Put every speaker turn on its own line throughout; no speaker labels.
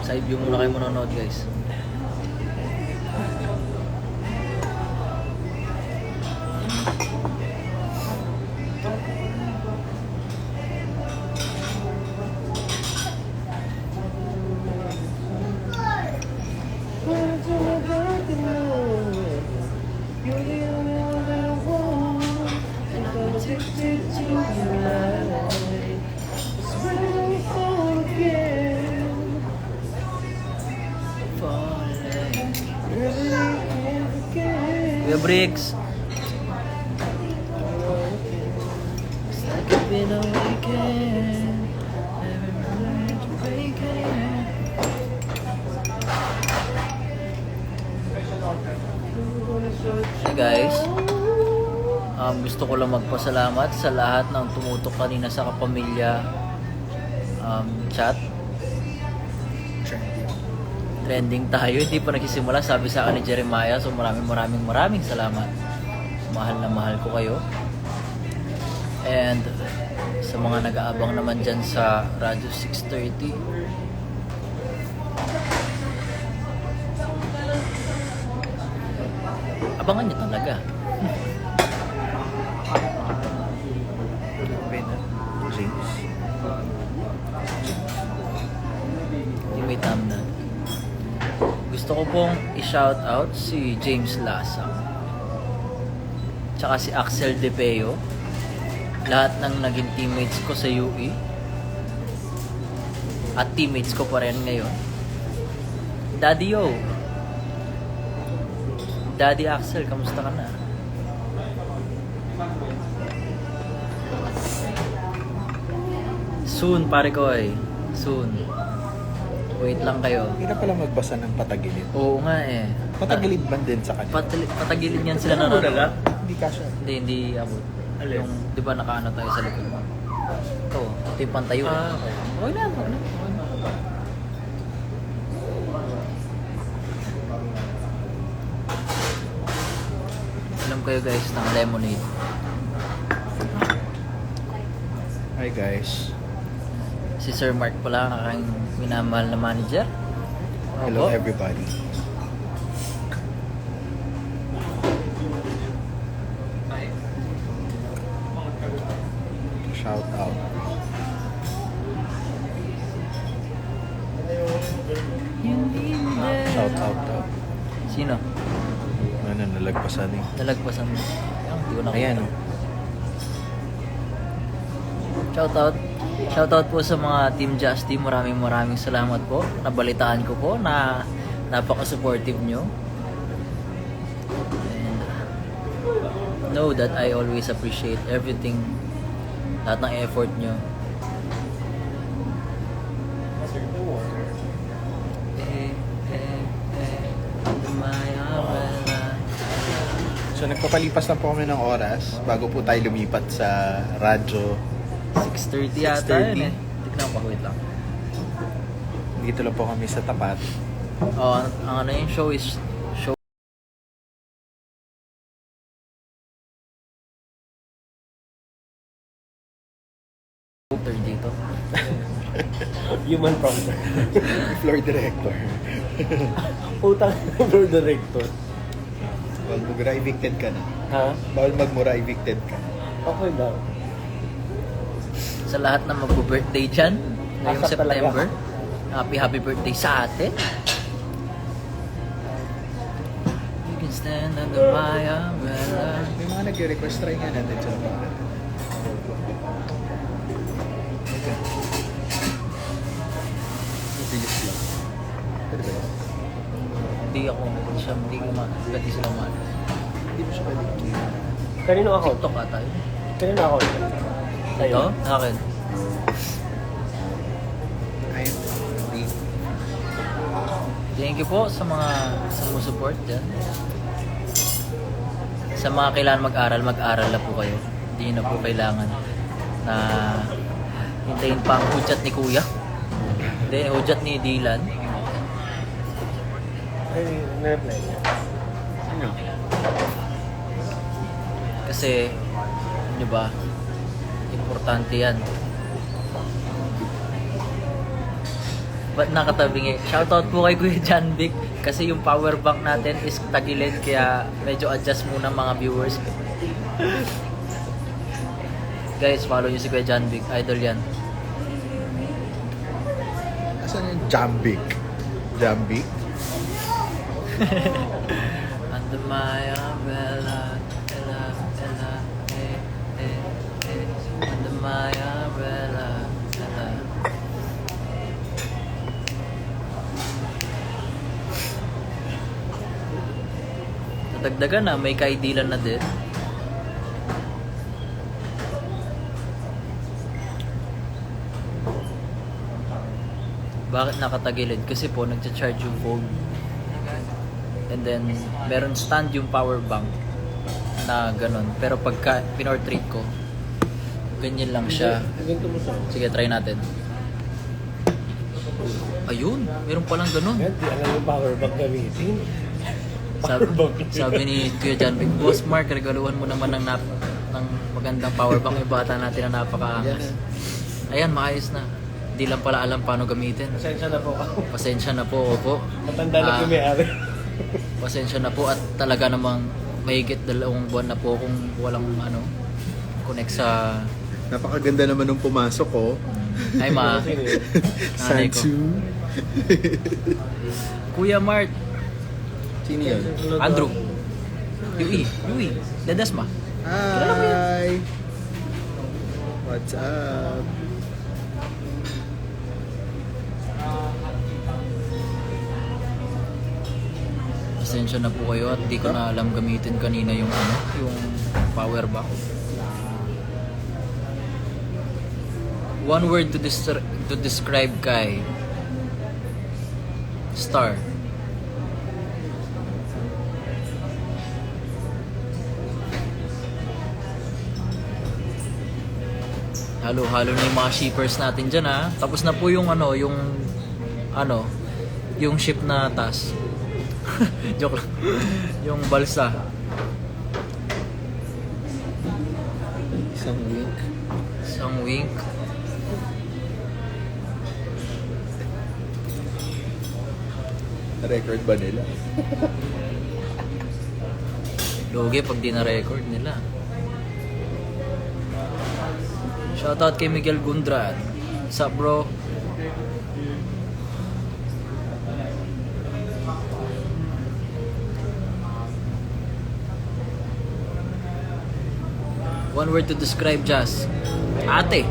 Side view muna kayo manonood guys. Kuya Bricks. It's like it's been a weekend. Every night weekend. Hey guys. Gusto ko lang magpasalamat sa lahat ng tumutok kanina sa kapamilya chat. Trending tayo, hindi pa nagsisimula, sabi sa akin ni Jeremiah. So maraming salamat. Mahal na mahal ko kayo. And sa mga nag-aabang naman dyan sa Radyo 630, abangan nyo talaga.
James.
May na. Gusto ko pong i-shout out si James Lasang, tsaka si Axel De Peo, lahat ng naging teammates ko sa UE at teammates ko pa rin ngayon. Daddy Yo, Daddy Axel, kamusta ka na? Soon pare ko soon. Wait lang kayo.
Hirap pala magbasa ng patagilid.
Oo nga eh.
Patagilid man din sa kanila.
Patagilid yan sila na
Hindi kasha.
Hindi abot.
Alin?
Yung, di ba nakaano tayo sa likod? Ito yung pantayo.
Okay.
Okay na. Alam kayo guys ng lemonade.
Hi guys.
Si Sir Mark pala, ang aking minamahal na manager.
Hello
Opo.
everybody. Shout out. Shout out daw.
Sino?
Ano, nalagpasan eh.
Nalagpasan mo. Hindi ko nakita.
Ayan o.
Shoutout po sa mga Team Justy. Maraming salamat po. Nabalitaan ko po na napaka-supportive nyo. And know that I always appreciate everything. Lahat ng effort nyo.
So nagpapalipas na po kami ng oras bago po tayo lumipat sa radyo.
6:30 yata
6:30.
yun eh. Tignan ko, wait lang.
Dito lang po kami sa tapat.
Oh, ang ano yung show is show dito.
Human prompter.
Floor director.
Utang floor director.
Bawal magmura, evicted ka na.
Ha?
Bawal magmura, evicted ka na.
Okay daw.
Sa lahat na mag-birthday dyan ngayong
Asap talaga.
September, happy birthday sa atin. You can stand under my umbrella.
May mga nag-request, try nga natin sa mga. Bilis lang. Pwede ba yun?
Hindi sila mahal.
Hindi mo siya pwede.
Kanino ako?
TikTok ata yun.
Kanino ako?
Ito? Akin.
Ayun.
Thank you po sa mga sumusupport dyan. Sa mga kailangan mag-aral na po kayo. Hindi na po kailangan na hintayin pa ang hudyat ni Kuya. Hindi, hudyat ni Dylan.
Ay, na-reply niya.
Ano?
Kasi, di ba, importante yan. Ba't nakatabingi? Shoutout po kay Kuya John Vic kasi yung power bank natin is tagilid kaya medyo adjust muna mga viewers. Guys, follow nyo si Kuya John Vic. Idol yan.
Asan yung Jambik? Jambik?
Under my umbrella, Ella, Ella, eh, eh, eh. Under my umbrella, Ella. Nadagdagan na, may kaidilan na din. Bakit nakatagilid? Kasi po, nagcha-charge yung phone. And then, meron stand yung power bank na ganun. Pero pagka pinortrait ko, ganyan lang siya.
Ganito mo siya.
Sige, try natin. Ayun, meron palang ganun.
Yan, di alam yung power bank gamitin.
Sabi ni Kuya John Vic, Boss Mark, regaluhan mo naman ng magandang power bank yung bata natin na napakaangas. Ayan, maayos na. Hindi lang pala alam paano gamitin.
Pasensya na po ako.
Pasensya na po, opo.
Matanda na po may-ari.
Pasensya na po at talaga namang mahigit 2 buwan na po kung walang connect sa
Napakaganda naman nung pumasok ko.
ay ma nanay ko.
Sansu.
Kuya Mart,
Sino yun?
Andrew, Yui, Ledesma.
Hi! What's up?
Pasensya na po kayo at di ko na alam gamitin kanina yung yung power bank. One word to describe Kai. Star. Halo-halo na yung mga shippers natin dyan ha. Tapos na po yung yung ship na task. Joke lang. Yung balsa.
Isang wink.
Isang wink.
Record ba nila?
Logi pag di na-record nila. Shoutout kay Miguel Gundran. What's up, bro? One word to describe Jazz. Ate.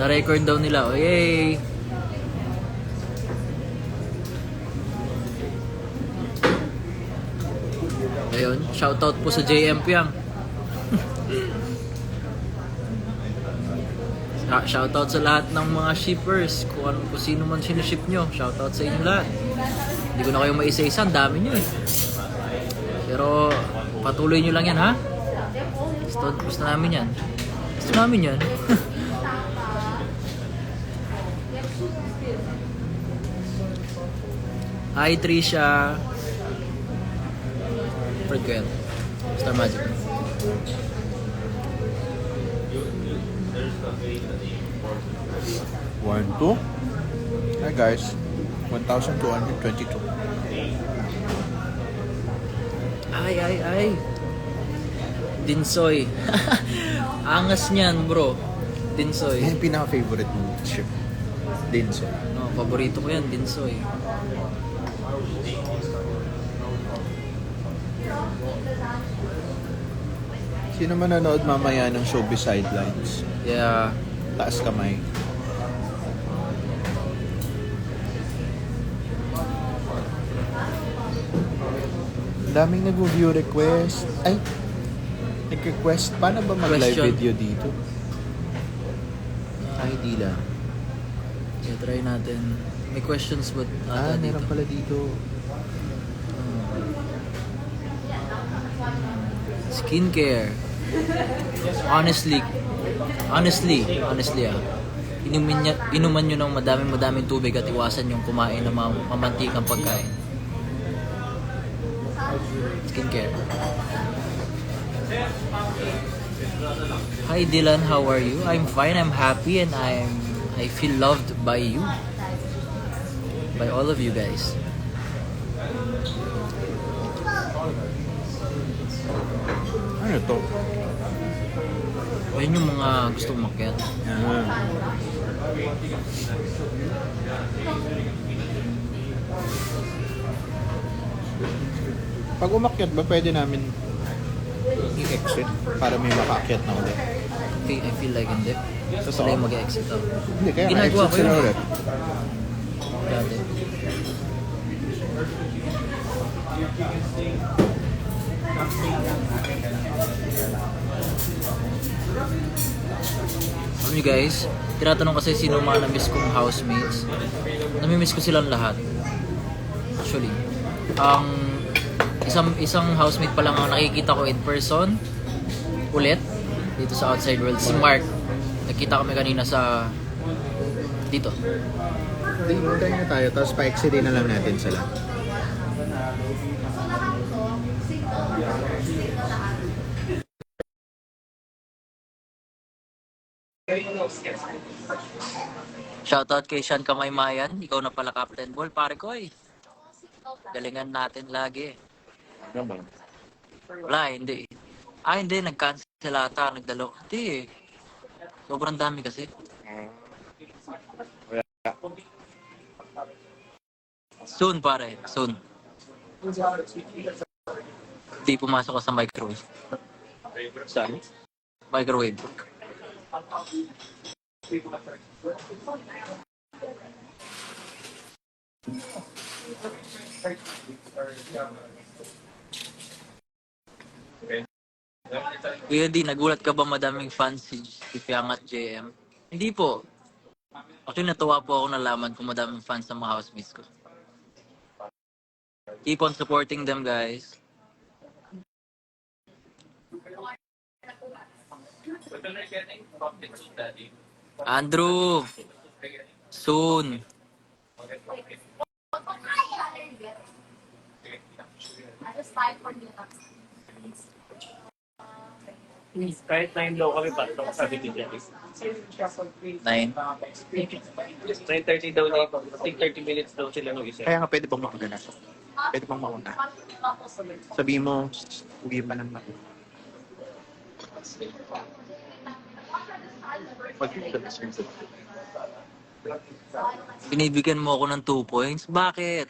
Na-record daw nila. Oh, yay! Ayun, shoutout po sa JM Piang. Shoutout sa lahat ng mga shippers. Kung sino man siniship nyo, shoutout sa inyo lahat. Hindi ko na kayo maisa-isa, ang dami nyo eh. Pero patuloy nyo lang yan ha. Gusto namin yan. Gusto namin yan. Hi Trisha. Fred ko yan. Star Magic.
One, two. Hi guys. 1,222.
Ay. Dinsoy. Angas niyan, bro. Dinsoy.
Yan yung pinaka-favorite mong ship. Dinso.
No, paborito ko yan, Dinsoy.
Sino man nanood mamaya ng Showbiz Sidelines?
Yeah.
Taas kamay. Ang daming nag-view request. Ay! Nag-request. Paano ba mag-live
Question.
video dito? Ay, di lang.
Yeah, try natin. May questions ba
Meron pala dito.
Skincare. Honestly inuman nyo ng madaming tubig at iwasan yung kumain ng mamantikang pagkain. skincare. Hi Dylan, how are you? I'm fine, I'm happy, and I feel loved by you. By all of you guys.
Ano to?
Ayun yung mga gusto umakyat.
Pag umakyat ba, pwede namin i-exit para may makaakyat na ulit?
I feel like hindi.
Sa
Sila yung mag-exit ako.
Hindi, kaya
Ginagawa
na-exit
ko
sila
yun.
ulit.
Dati. Alam nyo guys, tinatanong kasi sino mga na-miss kong housemates. Namimiss ko silang lahat. Actually, ang isang housemate pa lang ang nakikita ko in person ulit dito sa outside world, si Mark. Nakita kami kanina sa dito.
Hindi, hintayin na tayo, tapos pa-exit na lang natin sila.
Shoutout kay Sean Kamaymayan, ikaw na pala Captain Ball, pare ko eh. Galingan natin lagi. Wala, hindi. Hindi, nag-cancel ata, nagdalo. Hindi eh. Sobrang dami kasi. Soon pare, soon. Di pumasok ka sa microwave.
Saan?
Microwave. Kuya D, nagulat ka ba madaming fans si Fiang at JM? Hindi po. Actually, natuwa po ako nalaman kung madaming fans sa mga housemates ko. Keep on supporting them, guys. Andrew! Soon!
Kahit 9 daw kami pasok, sabi ni Janice.
9.
9:30 daw dito. Take 30 minutes daw sila nung isa.
Kaya nga pwede bang makagana? Pwede bang mauna? Sabihin mo, uwi pa ng mati.
Binibigyan mo ako ng 2 points? Bakit?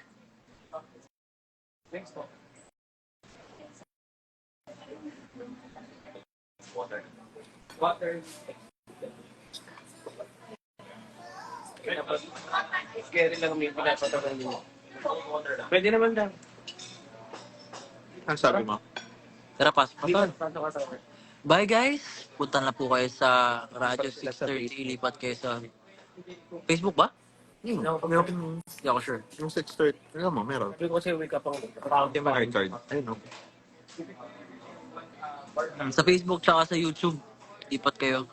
Scary lang may pinapatagal niyo. Pwede naman daw.
Ano sabi mo?
Tara, pasok pa
Dito,
tol.
pasok ka sa work.
Bye guys! Punta na po kayo sa Radyo 630. Lipat kayo sa Facebook ba?
Meron
Hindi ako sure.
yung 6:30. Alam mo, meron.
Sabi ko kasi wake up ako.
Hindi mo hard card. Ayun o.
Sa Facebook tsaka sa YouTube. Lipat kayo.